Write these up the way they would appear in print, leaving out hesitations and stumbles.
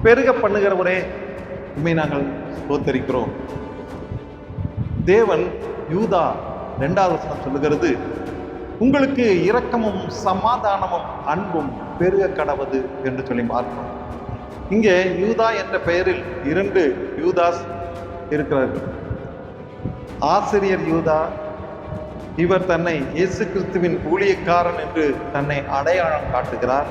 பெருக பண்ணுகிறவரே உண்மை நாங்கள் ஸ்தோத்தரிக்கிறோம். தேவன் யூதா 2வது வசனம் சொல்லுகிறது, உங்களுக்கு இரக்கமும் சமாதானமும் அன்பும் பெருக கடவது என்று சொல்லி பார்க்கிறோம். இங்கே யூதா என்ற பெயரில் 2 யூதாஸ் இருக்கிறார்கள். ஆசிரியர் யூதா, இவர் தன்னை இயேசு கிறிஸ்துவின் ஊழியக்காரன் என்று தன்னை அடையாளம் காட்டுகிறார்.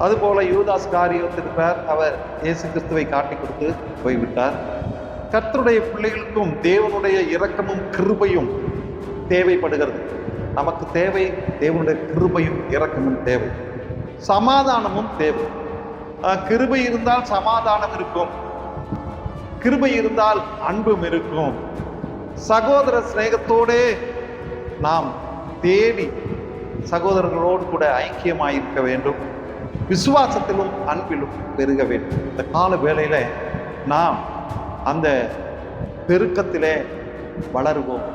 அதுபோல யூதாஸ் காரியோத் இருக்கிறார், அவர் இயேசு கிறிஸ்துவை காட்டி கொடுத்து போய்விட்டார். கர்த்தருடைய பிள்ளைகளுக்கும் தேவனுடைய இரக்கமும் கிருபையும் தேவைப்படுகிறது. நமக்கு தேவை தேவனுடைய கிருபையும் இரக்கமும் தேவை, சமாதானமும் தேவை. கிருபை இருந்தால் சமாதானம் இருக்கும், கிருபை இருந்தால் அன்பும் இருக்கும். சகோதர சிநேகத்தோடே நாம் தேடி சகோதரர்களோடு கூட ஐக்கியமாயிருக்க வேண்டும். விசுவாசத்திலும் அன்பிலும் பெருக வேண்டும். இந்த கால வேளையில நாம் அந்த பெருக்கத்திலே வளருவோம்.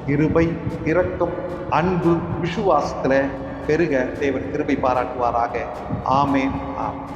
கிருபை, இரக்கம், அன்பு, விசுவாசத்திலே பெருக தேவன் கிருபை பாராட்டுவாராக. ஆமென். ஆமென்.